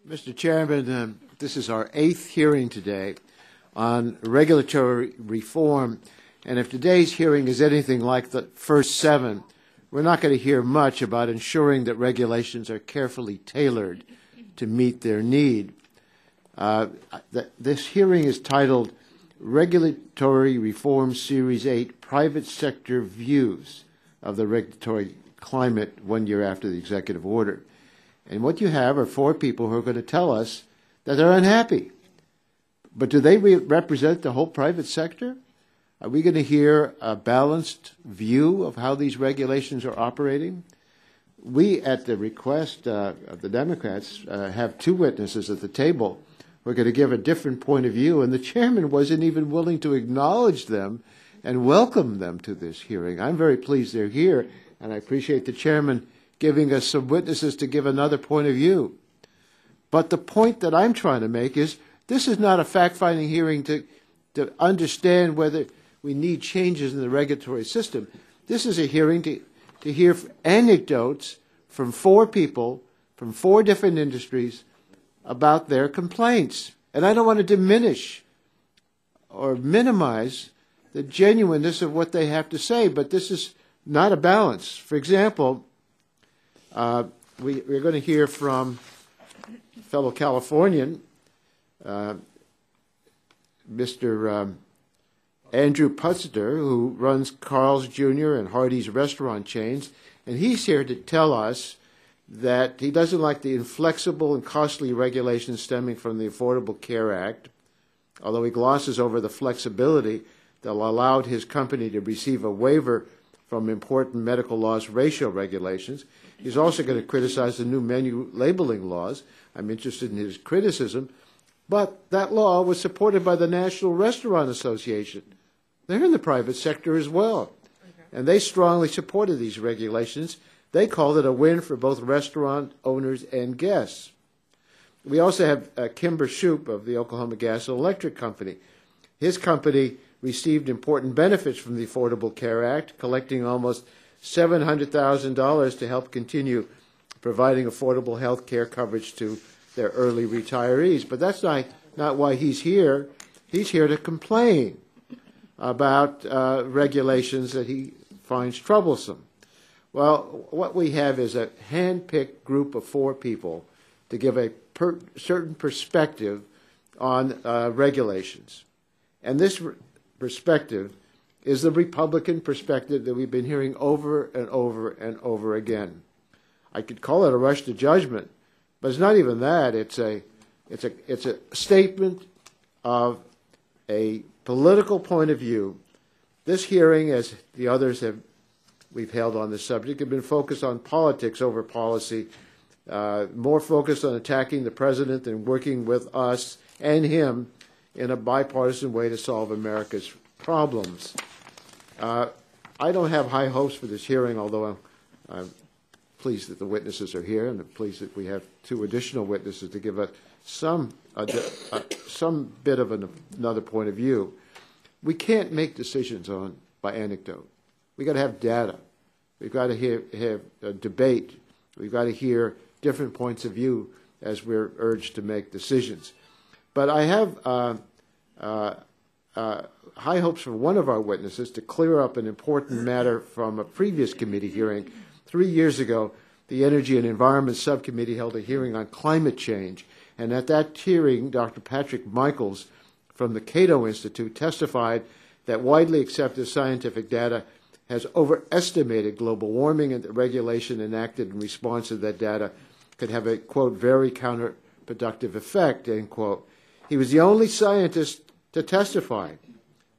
Mr. Chairman, this is our 8th hearing today on regulatory reform, and if today's hearing is anything like the first 7, we're not going to hear much about ensuring that regulations are carefully tailored to meet their need. This hearing is titled Regulatory Reform Series 8, Private Sector Views of the Regulatory Climate 1 year after the executive order. And what you have are 4 people who are going to tell us that they're unhappy. But do they represent the whole private sector? Are we going to hear a balanced view of how these regulations are operating? We, at the request of the Democrats, have 2 witnesses at the table who are going to give a different point of view, and the chairman wasn't even willing to acknowledge them and welcome them to this hearing. I'm very pleased they're here, and I appreciate the chairman giving us some witnesses to give another point of view. But the point that I'm trying to make is this is not a fact-finding hearing to understand whether we need changes in the regulatory system. This is a hearing to hear anecdotes from 4 people from 4 different industries about their complaints. And I don't want to diminish or minimize the genuineness of what they have to say, but this is not a balance. For example, we're going to hear from a fellow Californian, Mr. Andrew Putzter, who runs Carl's Jr. and Hardee's restaurant chains, and he's here to tell us that he doesn't like the inflexible and costly regulations stemming from the Affordable Care Act, although he glosses over the flexibility that allowed his company to receive a waiver from important medical loss ratio regulations. He's also going to criticize the new menu labeling laws. I'm interested in his criticism. But that law was supported by the National Restaurant Association. They're in the private sector as well. And they strongly supported these regulations. They called it a win for both restaurant owners and guests. We also have Kimber Shoup of the Oklahoma Gas and Electric Company. His company received important benefits from the Affordable Care Act, collecting almost $700,000 to help continue providing affordable health care coverage to their early retirees. But that's not why he's here. He's here to complain about regulations that he finds troublesome. Well, what we have is a hand-picked group of 4 people to give a certain perspective on regulations. And this perspective is the Republican perspective that we've been hearing over and over and over again. I could call it a rush to judgment, but it's not even that. It's a statement of a political point of view. This hearing, as the others we've held on this subject, have been focused on politics over policy, more focused on attacking the president than working with us and him in a bipartisan way to solve America's problems. I don't have high hopes for this hearing, although I'm pleased that the witnesses are here, and I'm pleased that we have 2 additional witnesses to give us some bit of another point of view. We can't make decisions by anecdote. We've got to have data. We've got to have a debate. We've got to hear different points of view as we're urged to make decisions. But I have high hopes for one of our witnesses to clear up an important matter from a previous committee hearing. 3 years ago, the Energy and Environment Subcommittee held a hearing on climate change, and at that hearing, Dr. Patrick Michaels from the Cato Institute testified that widely accepted scientific data has overestimated global warming, and that regulation enacted in response to that data could have a, quote, very counterproductive effect, end quote. He was the only scientist to testify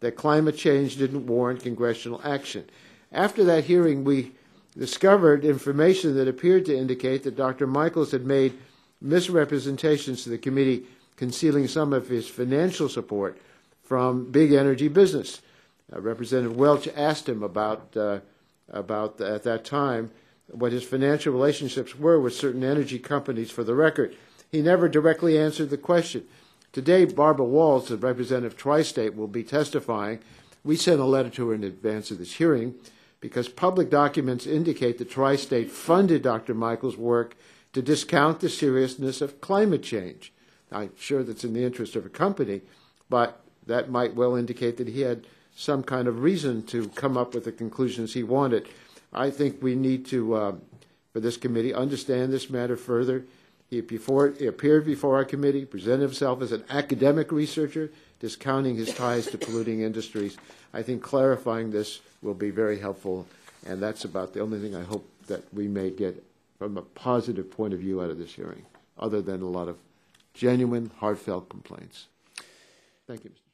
that climate change didn't warrant congressional action. After that hearing, we discovered information that appeared to indicate that Dr. Michaels had made misrepresentations to the committee, concealing some of his financial support from big energy business. Representative Welch asked him about at that time what his financial relationships were with certain energy companies. For the record, he never directly answered the question. Today, Barbara Walls, the representative of Tri-State, will be testifying. We sent a letter to her in advance of this hearing because public documents indicate that Tri-State funded Dr. Michaels' work to discount the seriousness of climate change. I'm sure that's in the interest of a company, but that might well indicate that he had some kind of reason to come up with the conclusions he wanted. I think we need to, for this committee, understand this matter further. He appeared before our committee, presented himself as an academic researcher, discounting his ties to polluting industries. I think clarifying this will be very helpful, and that's about the only thing I hope that we may get from a positive point of view out of this hearing, other than a lot of genuine, heartfelt complaints. Thank you, Mr. Chairman.